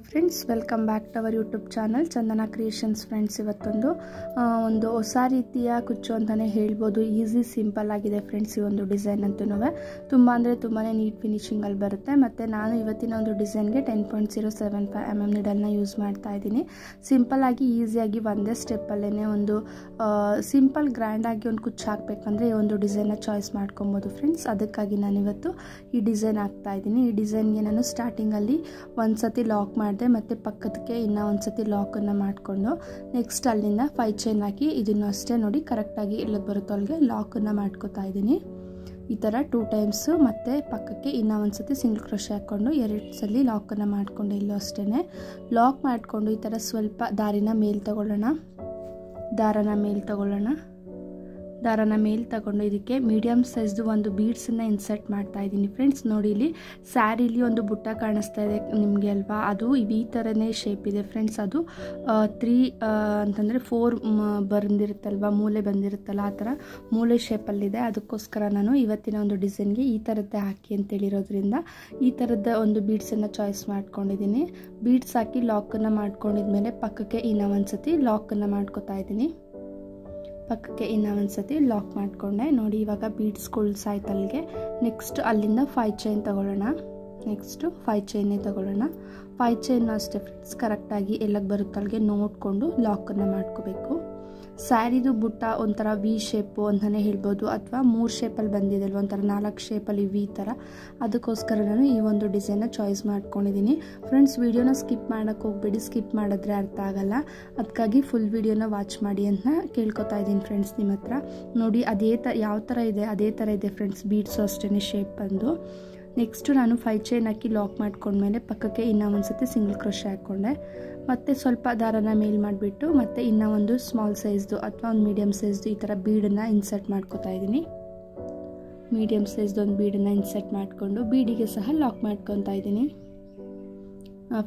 Friends welcome back to our YouTube channel Chandana creations. Friends ಇವತ್ತೊಂದು ಹೊಸ ರೀತಿಯ ಕುಚ್ಚು ಅಂತಲೇ ಹೇಳ್ಬೋದು. ಈಸಿ ಸಿಂಪಲ್ ಆಗಿದೆ ಫ್ರೆಂಡ್ಸ್. ಈ ಒಂದು ಡಿಸೈನ್ ಅಂತೂ ತುಂಬ ಅಂದರೆ ತುಂಬಾ ನೀಟ್ ಫಿನಿಶಿಂಗಲ್ಲಿ ಬರುತ್ತೆ. ಮತ್ತು ನಾನು ಇವತ್ತಿನ ಒಂದು ಡಿಸೈನ್ಗೆ 10.075 mm ನೀಡಲ್ನ ಯೂಸ್ ಮಾಡ್ತಾ ಇದ್ದೀನಿ. ಸಿಂಪಲ್ಲಾಗಿ ಈಸಿಯಾಗಿ ಒಂದೇ ಸ್ಟೆಪ್ಪಲ್ಲೇ ಒಂದು ಸಿಂಪಲ್ ಗ್ರ್ಯಾಂಡಾಗಿ ಒಂದು ಕುಚ್ಚು ಹಾಕಬೇಕಂದ್ರೆ ಈ ಒಂದು ಡಿಸೈನ್ನ ಚಾಯ್ಸ್ ಮಾಡ್ಕೊಬೋದು ಫ್ರೆಂಡ್ಸ್. ಅದಕ್ಕಾಗಿ ನಾನಿವತ್ತು ಈ ಡಿಸೈನ್ ಹಾಕ್ತಾ ಇದ್ದೀನಿ. ಈ ಡಿಸೈನ್ಗೆ ನಾನು ಸ್ಟಾರ್ಟಿಂಗಲ್ಲಿ ಒಂದು ಸತಿ ಲಾಕ್ ಮಾಡಿದೆ, ಮತ್ತು ಪಕ್ಕದಕ್ಕೆ ಇನ್ನೂ ಒಂದು ಸತಿ ಲಾಕನ್ನು ಮಾಡಿಕೊಂಡು ನೆಕ್ಸ್ಟ್ ಅಲ್ಲಿಂದ 5 ಚೈನ್ ಹಾಕಿ ಇದನ್ನು ಅಷ್ಟೇ ನೋಡಿ ಕರೆಕ್ಟಾಗಿ ಇಲ್ಲಿಗೆ ಬರುತ್ತೋ ಅಲ್ಲಿಗೆ ಲಾಕನ್ನು ಮಾಡ್ಕೋತಾ ಇದ್ದೀನಿ. ಈ ಥರ 2 ಟೈಮ್ಸು ಮತ್ತು ಪಕ್ಕಕ್ಕೆ ಇನ್ನೂ ಒಂದು ಸತಿ ಸಿಂಗಲ್ ಕ್ರೋಶೆ ಹಾಕ್ಕೊಂಡು 2 ಸಲ ಲಾಕನ್ನು ಮಾಡಿಕೊಂಡು ಇಲ್ಲೂ ಅಷ್ಟೇ ಲಾಕ್ ಮಾಡಿಕೊಂಡು ಈ ಥರ ಸ್ವಲ್ಪ ದಾರನ ಮೇಲೆ ತಗೊಂಡು ಇದಕ್ಕೆ ಮೀಡಿಯಮ್ ಸೈಜ್ದು ಒಂದು ಬೀಡ್ಸನ್ನು ಇನ್ಸರ್ಟ್ ಮಾಡ್ತಾ ಇದ್ದೀನಿ ಫ್ರೆಂಡ್ಸ್. ನೋಡಿ ಇಲ್ಲಿ ಸ್ಯಾರಿಲಿ ಒಂದು ಬುಟ್ಟ ಕಾಣಿಸ್ತಾ ಇದೆ ನಿಮಗೆ ಅಲ್ವಾ, ಅದು ಈ ಥರನೇ ಶೇಪ್ ಇದೆ ಫ್ರೆಂಡ್ಸ್. ಅದು 3 ಅಂತಂದರೆ 4 ಬಂದಿರುತ್ತಲ್ವ, ಮೂಲೆ ಬಂದಿರುತ್ತಲ್ಲ, ಆ ಥರ ಮೂಲೆ ಶೇಪಲ್ಲಿದೆ. ಅದಕ್ಕೋಸ್ಕರ ನಾನು ಇವತ್ತಿನ ಒಂದು ಡಿಸೈನ್ಗೆ ಈ ಥರದ್ದೇ ಹಾಕಿ ಅಂತೇಳಿರೋದ್ರಿಂದ ಈ ಥರದ ಒಂದು ಬೀಡ್ಸನ್ನು ಚಾಯ್ಸ್ ಮಾಡ್ಕೊಂಡಿದ್ದೀನಿ. ಬೀಡ್ಸ್ ಹಾಕಿ ಲಾಕನ್ನು ಮಾಡ್ಕೊಂಡಿದ್ಮೇಲೆ ಪಕ್ಕಕ್ಕೆ ಇನ್ನೂ ಒಂದು ಸತಿ ಲಾಕನ್ನು ಮಾಡ್ಕೋತಾ ಇದ್ದೀನಿ. ಪಕ್ಕಕ್ಕೆ ಇನ್ನೂ ಒಂದು ಸತಿ ಲಾಕ್ ಮಾಡಿಕೊಂಡೆ. ನೋಡಿ ಇವಾಗ ಬೀಡ್ಸ್ಗಳು ಆಯ್ತು ಅಲ್ಲಿಗೆ. ನೆಕ್ಸ್ಟ್ ಅಲ್ಲಿಂದ 5 ಚೈನ್ ತೊಗೊಳ್ಳೋಣ. ನೆಕ್ಸ್ಟು 5 ಚೈನೇ ತೊಗೊಳ್ಳೋಣ. 5 ಚೈನ್ ಅಷ್ಟೇ ಫ್ರೆಂಡ್ಸ್ ಕರೆಕ್ಟಾಗಿ ಎಲ್ಲಕ್ಕೆ ಬರುತ್ತೆ ಅಲ್ಲಿಗೆ ನೋಡಿಕೊಂಡು ಲಾಕನ್ನು ಮಾಡ್ಕೋಬೇಕು. ಸ್ಯಾರಿದು ಬುಟ್ಟ ಒಂಥರ ವಿ ಶೇಪು ಅಂತಲೇ ಹೇಳ್ಬೋದು, ಅಥವಾ 3 ಶೇಪಲ್ಲಿ ಬಂದಿದೆ ಅಲ್ವ, ಒಂಥರ 4 ಶೇಪಲ್ಲಿ ವಿ ಥರ. ಅದಕ್ಕೋಸ್ಕರ ನಾನು ಈ ಒಂದು ಡಿಸೈನ್ನ ಚಾಯ್ಸ್ ಮಾಡ್ಕೊಂಡಿದ್ದೀನಿ ಫ್ರೆಂಡ್ಸ್. ವೀಡಿಯೋನ ಸ್ಕಿಪ್ ಮಾಡೋಕ್ಕೆ ಹೋಗಬೇಡಿ, ಸ್ಕಿಪ್ ಮಾಡಿದ್ರೆ ಅರ್ಥ ಆಗಲ್ಲ. ಅದಕ್ಕಾಗಿ ಫುಲ್ ವೀಡಿಯೋನ ವಾಚ್ ಮಾಡಿ ಅಂತ ಕೇಳ್ಕೊತಾ ಇದ್ದೀನಿ ಫ್ರೆಂಡ್ಸ್ ನಿಮ್ಮ ಹತ್ರ. ನೋಡಿ ಅದೇ ಯಾವ ಥರ ಇದೆ ಅದೇ ಥರ ಇದೆ ಫ್ರೆಂಡ್ಸ್. ಬೀಡ್ಸು ಅಷ್ಟೇ ಶೇಪ್ ಬಂದು. ನೆಕ್ಸ್ಟು ನಾನು 5 ಚೈನ್ ಹಾಕಿ ಲಾಕ್ ಮಾಡ್ಕೊಂಡ್ಮೇಲೆ ಪಕ್ಕಕ್ಕೆ ಇನ್ನೂ ಒಂದು ಸತಿ ಸಿಂಗಲ್ ಕ್ರೋಶೆ ಹಾಕ್ಕೊಂಡೆ. ಮತ್ತು ಸ್ವಲ್ಪ ದಾರನ ಮೇಲ್ ಮಾಡಿಬಿಟ್ಟು ಮತ್ತು ಇನ್ನೂ ಒಂದು ಸ್ಮಾಲ್ ಸೈಜ್ದು ಅಥವಾ ಒಂದು ಮೀಡಿಯಮ್ ಸೈಜ್ದು ಈ ಥರ ಬೀಡನ್ನು ಇನ್ಸರ್ಟ್ ಮಾಡ್ಕೋತಾ ಇದ್ದೀನಿ. ಮೀಡಿಯಮ್ ಸೈಜ್ದು ಒಂದು ಬೀಡನ್ನು ಇನ್ಸರ್ಟ್ ಮಾಡಿಕೊಂಡು ಬೀಡಿಗೆ ಸಹ ಲಾಕ್ ಮಾಡ್ಕೊತಾ ಇದ್ದೀನಿ.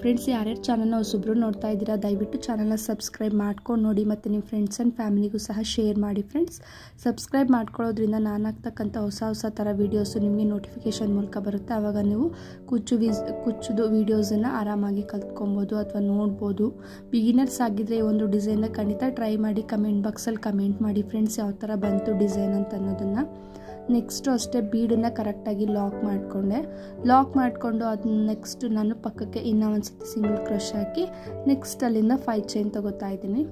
ಫ್ರೆಂಡ್ಸ್, ಯಾರ್ಯಾರು ಚಾನಲ್ನ ಹೊಸಬ್ರು ನೋಡ್ತಾ ಇದ್ದೀರಾ ದಯವಿಟ್ಟು ಚಾನಲ್ನ ಸಬ್ಸ್ಕ್ರೈಬ್ ಮಾಡ್ಕೊಂಡು ನೋಡಿ, ಮತ್ತು ನಿಮ್ಮ ಫ್ರೆಂಡ್ಸ್ ಆ್ಯಂಡ್ ಫ್ಯಾಮಿಲಿಗೂ ಸಹ ಶೇರ್ ಮಾಡಿ ಫ್ರೆಂಡ್ಸ್. ಸಬ್ಸ್ಕ್ರೈಬ್ ಮಾಡ್ಕೊಳ್ಳೋದ್ರಿಂದ ನಾನು ಹಾಕ್ತಕ್ಕಂಥ ಹೊಸ ಥರ ವೀಡಿಯೋಸು ನಿಮಗೆ ನೋಟಿಫಿಕೇಷನ್ ಮೂಲಕ ಬರುತ್ತೆ. ಆವಾಗ ನೀವು ಕುಚ್ಚುದು ವೀಡಿಯೋಸನ್ನು ಆರಾಮಾಗಿ ಕಲ್ತ್ಕೊಬೋದು ಅಥವಾ ನೋಡ್ಬೋದು. ಬಿಗಿನರ್ಸ್ ಆಗಿದ್ದರೆ ಈ ಒಂದು ಡಿಸೈನ್ನ ಖಂಡಿತ ಟ್ರೈ ಮಾಡಿ ಕಮೆಂಟ್ ಬಾಕ್ಸಲ್ಲಿ ಕಮೆಂಟ್ ಮಾಡಿ ಫ್ರೆಂಡ್ಸ್ ಯಾವ ಥರ ಬಂತು ಡಿಸೈನ್ ಅಂತ ಅನ್ನೋದನ್ನು. ನೆಕ್ಸ್ಟು ಅಷ್ಟೇ ಬೀಡನ್ನು ಕರೆಕ್ಟಾಗಿ ಲಾಕ್ ಮಾಡಿಕೊಂಡು ಅದನ್ನ ನೆಕ್ಸ್ಟ್ ನಾನು ಪಕ್ಕಕ್ಕೆ ಇನ್ನೂ ಒಂದು ಸತಿ ಸಿಂಗಲ್ ಕ್ರೋಶೆ ಹಾಕಿ ನೆಕ್ಸ್ಟ್ ಅಲ್ಲಿಂದ 5 ಚೈನ್ ತೊಗೋತಾ ಇದ್ದೀನಿ.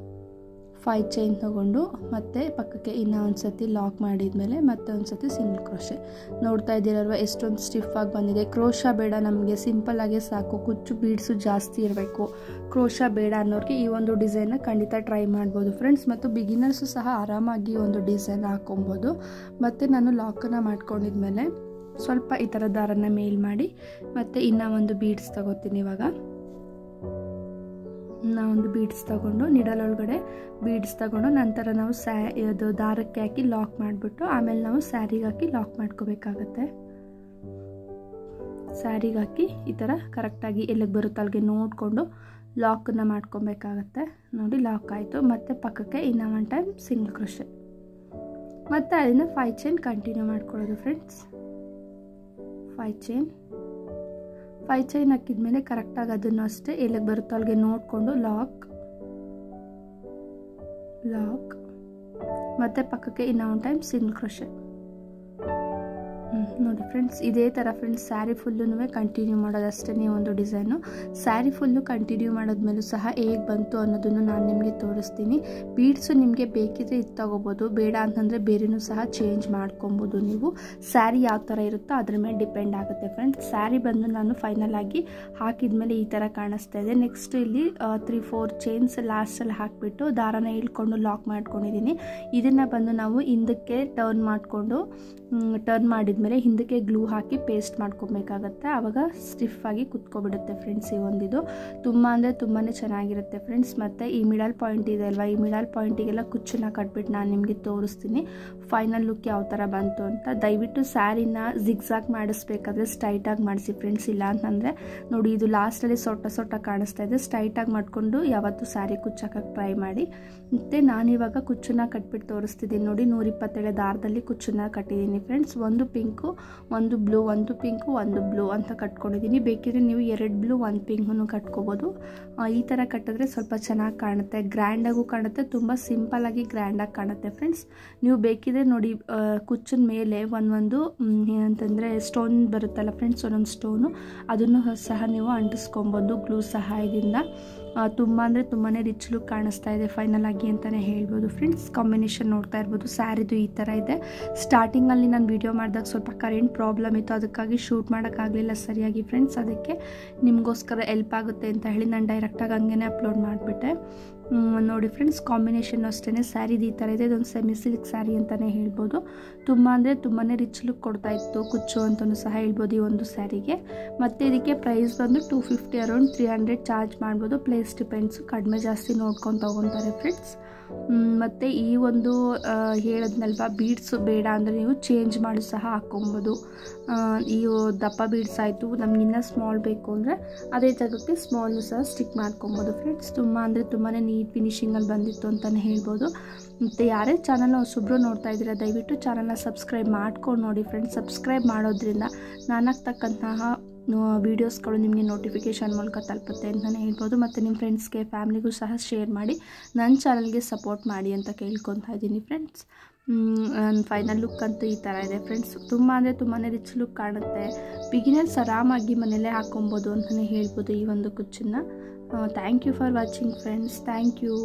5 ಚೈನ್ ತೊಗೊಂಡು ಮತ್ತೆ ಪಕ್ಕಕ್ಕೆ ಇನ್ನೂ ಒಂದು ಸತಿ ಲಾಕ್ ಮಾಡಿದ್ಮೇಲೆ ಮತ್ತೆ ಒಂದು ಸತಿ ಸಿಂಗಲ್ ಕ್ರೋಶೆ. ನೋಡ್ತಾ ಇದ್ದೀರಲ್ವ ಎಷ್ಟೊಂದು ಸ್ಟಿಫಾಗಿ ಬಂದಿದೆ. ಕ್ರೋಶ ಬೇಡ ನಮಗೆ, ಸಿಂಪಲ್ಲಾಗೆ ಸಾಕು. ಕುಚ್ಚು ಬೀಡ್ಸು ಜಾಸ್ತಿ ಇರಬೇಕು, ಕ್ರೋಶ ಬೇಡ ಅನ್ನೋರಿಗೆ ಈ ಒಂದು ಡಿಸೈನ್ನ ಖಂಡಿತ ಟ್ರೈ ಮಾಡ್ಬೋದು ಫ್ರೆಂಡ್ಸ್. ಮತ್ತು ಬಿಗಿನರ್ಸು ಸಹ ಆರಾಮಾಗಿ ಒಂದು ಡಿಸೈನ್ ಹಾಕೊಬೋದು. ಮತ್ತು ನಾನು ಲಾಕನ್ನು ಮಾಡ್ಕೊಂಡಿದ್ಮೇಲೆ ಸ್ವಲ್ಪ ಈ ಥರ ದಾರನ ಮೇಲ್ ಮಾಡಿ ಮತ್ತು ಇನ್ನೂ ಒಂದು ಬೀಡ್ಸ್ ತಗೋತೀನಿ. ಇವಾಗ ಒಂದು ಬೀಡ್ಸ್ ತಗೊಂಡು ನಿಡಲೊಳಗಡೆ ಬೀಡ್ಸ್ ತಗೊಂಡು ನಂತರ ನಾವು ಅದು ದಾರಕ್ಕೆ ಹಾಕಿ ಲಾಕ್ ಮಾಡಿಬಿಟ್ಟು ಆಮೇಲೆ ನಾವು ಸ್ಯಾರಿಗೆ ಹಾಕಿ ಲಾಕ್ ಮಾಡ್ಕೋಬೇಕಾಗತ್ತೆ. ಸ್ಯಾರಿಗೆ ಹಾಕಿ ಈ ಥರ ಕರೆಕ್ಟಾಗಿ ಎಲ್ಲಿಗೆ ಬರುತ್ತೆ ಅಲ್ಲಿಗೆ ನೋಡಿಕೊಂಡು ಲಾಕನ್ನು ಮಾಡ್ಕೊಬೇಕಾಗತ್ತೆ. ನೋಡಿ ಲಾಕ್ ಆಯಿತು. ಮತ್ತು ಪಕ್ಕಕ್ಕೆ ಇನ್ನೂ ಒಂದು ಟೈಮ್ ಸಿಂಗಲ್ ಕ್ರೋಶೆ ಮತ್ತು ಅದನ್ನು 5 ಚೈನ್ ಕಂಟಿನ್ಯೂ ಮಾಡ್ಕೊಳ್ಳೋದು ಫ್ರೆಂಡ್ಸ್. 5 ಚೈನ್ ಹಾಕಿದ್ಮೇಲೆ ಕರೆಕ್ಟಾಗಿ ಅದನ್ನು ಅಷ್ಟೇ ಎಲ್ಲಿಗೆ ಬರುತ್ತೋ ಅಲ್ಲಿಗೆ ನೋಡಿಕೊಂಡು ಲಾಕ್ ಮತ್ತು ಪಕ್ಕಕ್ಕೆ ಇನ್ನೂ ಒಂದು ಟೈಮ್ ಸಿಂಗಲ್ ಕ್ರೋಶೆ. ನೋಡಿ ಫ್ರೆಂಡ್ಸ್ ಇದೇ ಥರ ಫ್ರೆಂಡ್ಸ್ ಸ್ಯಾರಿ ಫುಲ್ಲೂ ಕಂಟಿನ್ಯೂ ಮಾಡೋದಷ್ಟೇ ಈ ಒಂದು ಡಿಸೈನು. ಸ್ಯಾರಿ ಫುಲ್ಲು ಕಂಟಿನ್ಯೂ ಮಾಡೋದ್ಮೇಲೂ ಸಹ ಹೇಗೆ ಬಂತು ಅನ್ನೋದನ್ನು ನಾನು ನಿಮಗೆ ತೋರಿಸ್ತೀನಿ. ಬೀಡ್ಸು ನಿಮಗೆ ಬೇಕಿದ್ರೆ ಇದು ತಗೋಬೋದು, ಬೇಡ ಅಂತಂದರೆ ಬೇರೆನೂ ಸಹ ಚೇಂಜ್ ಮಾಡ್ಕೊಬೋದು ನೀವು. ಸ್ಯಾರಿ ಯಾವ ಥರ ಇರುತ್ತೋ ಅದ್ರ ಮೇಲೆ ಡಿಪೆಂಡ್ ಆಗುತ್ತೆ ಫ್ರೆಂಡ್ಸ್. ಸ್ಯಾರಿ ಬಂದು ನಾನು ಫೈನಲ್ ಆಗಿ ಹಾಕಿದ್ಮೇಲೆ ಈ ಥರ ಕಾಣಿಸ್ತಾ ಇದೆ. ನೆಕ್ಸ್ಟ್ ಇಲ್ಲಿ 3-4 ಚೈನ್ಸ್ ಲಾಸ್ಟಲ್ಲಿ ಹಾಕಿಬಿಟ್ಟು ದಾರನ ಇಳ್ಕೊಂಡು ಲಾಕ್ ಮಾಡ್ಕೊಂಡಿದ್ದೀನಿ. ಇದನ್ನು ಬಂದು ನಾವು ಹಿಂದಕ್ಕೆ ಟರ್ನ್ ಮಾಡಿದ್ಮೇಲೆ ಹಿಂದಕ್ಕೆ ಗ್ಲೂ ಹಾಕಿ ಪೇಸ್ಟ್ ಮಾಡ್ಕೊಬೇಕಾಗತ್ತೆ. ಆವಾಗ ಸ್ಟಿಫಾಗಿ ಕುತ್ಕೊಬಿಡುತ್ತೆ ಫ್ರೆಂಡ್ಸ್. ಈ ಒಂದಿದು ತುಂಬ ಅಂದರೆ ತುಂಬಾ ಚೆನ್ನಾಗಿರುತ್ತೆ ಫ್ರೆಂಡ್ಸ್. ಮತ್ತು ಈ ಮಿಡಲ್ ಪಾಯಿಂಟ್ ಇದೆ ಅಲ್ವಾ, ಈ ಮಿಡಲ್ ಪಾಯಿಂಟಿಗೆಲ್ಲ ಕುಚ್ಚನ್ನ ಕಟ್ಬಿಟ್ಟು ನಾನು ನಿಮಗೆ ತೋರಿಸ್ತೀನಿ ಫೈನಲ್ ಲುಕ್ ಯಾವ ಥರ ಬಂತು ಅಂತ. ದಯವಿಟ್ಟು ಸ್ಯಾರಿನ ಜಿಗ್ಸಾಗ್ ಮಾಡಿಸ್ಬೇಕಾದ್ರೆ ಸ್ಟ್ರೈಟಾಗಿ ಮಾಡಿಸಿ ಫ್ರೆಂಡ್ಸ್. ಇಲ್ಲ ಅಂತಂದರೆ ನೋಡಿ ಇದು ಲಾಸ್ಟಲ್ಲಿ ಸೊಟ್ಟ ಕಾಣಿಸ್ತಾ ಇದೆ. ಸ್ಟ್ರೈಟಾಗಿ ಮಾಡಿಕೊಂಡು ಯಾವತ್ತೂ ಸ್ಯಾರಿ ಕುಚ್ಚಕ್ಕೆ ಟ್ರೈ ಮಾಡಿ. ಮತ್ತು ನಾನಿವಾಗ ಕುಚ್ಚನ್ನ ಕಟ್ಬಿಟ್ಟು ತೋರಿಸ್ತಿದ್ದೀನಿ ನೋಡಿ. 127 ದಾರದಲ್ಲಿ ಕುಚ್ಚನ್ನ ಕಟ್ಟಿದ್ದೀನಿ ಫ್ರೆಂಡ್ಸ್. ಒಂದು ಪಿಂಕು ಒಂದು ಬ್ಲೂ, ಒಂದು ಪಿಂಕು ಒಂದು ಬ್ಲೂ ಅಂತ ಕಟ್ಕೊಂಡಿದ್ದೀನಿ. ಬೇಕಿದ್ರೆ ನೀವು 2 ಬ್ಲೂ 1 ಪಿಂಕನ್ನು ಕಟ್ಕೋಬೋದು. ಈ ಥರ ಕಟ್ಟಿದ್ರೆ ಸ್ವಲ್ಪ ಚೆನ್ನಾಗಿ ಕಾಣುತ್ತೆ, ಗ್ರ್ಯಾಂಡಾಗೂ ಕಾಣುತ್ತೆ, ತುಂಬ ಸಿಂಪಲ್ಲಾಗಿ ಗ್ರ್ಯಾಂಡಾಗಿ ಕಾಣುತ್ತೆ ಫ್ರೆಂಡ್ಸ್. ನೀವು ಬೇಕಿದ್ರೆ ನೋಡಿ ಕುಚ್ಚಿನ ಮೇಲೆ ಒಂದೊಂದು ಅಂತಂದರೆ ಸ್ಟೋನ್ ಬರುತ್ತಲ್ಲ ಫ್ರೆಂಡ್ಸ್, ಒಂದೊಂದು ಸ್ಟೋನು ಅದನ್ನು ಸಹ ನೀವು ಅಂಟಿಸ್ಕೊಬೋದು ಗ್ಲೂ ಸಹಾಯದಿಂದ. ತುಂಬ ಅಂದರೆ ತುಂಬಾ ರಿಚ್ ಲುಕ್ ಕಾಣಿಸ್ತಾ ಇದೆ ಫೈನಲ್ ಆಗಿ ಅಂತಲೇ ಹೇಳ್ಬೋದು ಫ್ರೆಂಡ್ಸ್. ಕಾಂಬಿನೇಷನ್ ನೋಡ್ತಾ ಇರ್ಬೋದು, ಸ್ಯಾರಿದು ಈ ಥರ ಇದೆ. ಸ್ಟಾರ್ಟಿಂಗಲ್ಲಿ ನಾನು ವಿಡಿಯೋ ಮಾಡಿದಾಗ ಸ್ವಲ್ಪ ಕರೆಂಟ್ ಪ್ರಾಬ್ಲಮ್ ಇತ್ತು, ಅದಕ್ಕಾಗಿ ಶೂಟ್ ಮಾಡೋಕ್ಕಾಗಲಿಲ್ಲ ಸರಿಯಾಗಿ ಫ್ರೆಂಡ್ಸ್. ಅದಕ್ಕೆ ನಿಮಗೋಸ್ಕರ ಹೆಲ್ಪ್ ಆಗುತ್ತೆ ಅಂತ ಹೇಳಿ ನಾನು ಡೈರೆಕ್ಟಾಗಿ ಹಂಗೇ ಅಪ್ಲೋಡ್ ಮಾಡಿಬಿಟ್ಟೆ. ನೋಡಿ ಫ್ರೆಂಡ್ಸ್, ಕಾಂಬಿನೇಷನ್ ಅಷ್ಟೇ ಸ್ಯಾರಿದು ಈ ಥರ ಇದೆ. ಇದೊಂದು ಸೆಮಿ ಸಿಲ್ಕ್ ಸ್ಯಾರಿ ಅಂತಲೇ ಹೇಳ್ಬೋದು. ತುಂಬ ಅಂದರೆ ತುಂಬಾ ರಿಚ್ ಲುಕ್ ಕೊಡ್ತಾ ಇತ್ತು, ಕುಚ್ಚು ಅಂತಲೂ ಸಹ ಹೇಳ್ಬೋದು ಈ ಒಂದು ಸ್ಯಾರಿಗೆ. ಮತ್ತು ಇದಕ್ಕೆ ಪ್ರೈಸ್ ಬಂದು 250 ಅರೌಂಡ್ 300 ಚಾರ್ಜ್ ಮಾಡ್ಬೋದು. ಪ್ಲೇಸ್ ಡಿಪೆಂಡ್ಸು, ಕಡಿಮೆ ಜಾಸ್ತಿ ನೋಡ್ಕೊಂಡು ತೊಗೊತಾರೆ ಫ್ರೆಂಡ್ಸ್. ಮತ್ತು ಈ ಒಂದು ಹೇಳಿದ್ನಲ್ವ, ಬೀಡ್ಸು ಬೇಡ ಅಂದರೆ ನೀವು ಚೇಂಜ್ ಮಾಡಿ ಸಹ ಹಾಕ್ಕೊಬೋದು. ಈ ದಪ್ಪ ಬೀಡ್ಸ್ ಆಯಿತು, ನಮ್ಗೆ ಇನ್ನೂ ಸ್ಮಾಲ್ ಬೇಕು ಅಂದರೆ ಅದೇ ಜಾಗಕ್ಕೆ ಸ್ಮಾಲ್ನು ಸಹ ಸ್ಟಿಕ್ ಮಾಡ್ಕೊಬೋದು ಫ್ರೆಂಡ್ಸ್. ತುಂಬ ಅಂದರೆ ತುಂಬಾ ನೀಟ್ ಫಿನಿಶಿಂಗಲ್ಲಿ ಬಂದಿತ್ತು ಅಂತಲೇ ಹೇಳ್ಬೋದು. ಮತ್ತು ಯಾರೇ ಚಾನಲ್ನ ಹೊಸಬ್ರು ನೋಡ್ತಾ ಇದ್ದೀರಾ ದಯವಿಟ್ಟು ಚಾನಲ್ನ ಸಬ್ಸ್ಕ್ರೈಬ್ ಮಾಡ್ಕೊಂಡು ನೋಡಿ ಫ್ರೆಂಡ್ಸ್. ಸಬ್ಸ್ಕ್ರೈಬ್ ಮಾಡೋದ್ರಿಂದ ನಾನಾಗ್ತಕ್ಕಂತಹ ವೀಡಿಯೋಸ್ಗಳು ನಿಮಗೆ ನೋಟಿಫಿಕೇಷನ್ ಮೂಲಕ ತಲುಪುತ್ತೆ ಅಂತಲೇ ಹೇಳ್ಬೋದು. ಮತ್ತು ನಿಮ್ಮ ಫ್ರೆಂಡ್ಸ್ಗೆ ಫ್ಯಾಮಿಲಿಗೂ ಸಹ ಶೇರ್ ಮಾಡಿ ನನ್ನ ಚಾನಲ್ಗೆ ಸಪೋರ್ಟ್ ಮಾಡಿ ಅಂತ ಕೇಳ್ಕೊತಾ ಇದ್ದೀನಿ ಫ್ರೆಂಡ್ಸ್. ನನ್ನ ಫೈನಲ್ ಲುಕ್ ಅಂತೂ ಈ ಥರ ಇದೆ ಫ್ರೆಂಡ್ಸ್. ತುಂಬ ಅಂದರೆ ತುಂಬಾ ರಿಚ್ ಲುಕ್ ಕಾಣುತ್ತೆ. ಬಿಗಿನರ್ಸ್ ಆರಾಮಾಗಿ ಮನೆಯಲ್ಲೇ ಹಾಕೊಬೋದು ಅಂತಲೇ ಹೇಳ್ಬೋದು ಈ ಒಂದು ಕುಚ್ಚನ್ನು. Thank you for watching friends. Thank you.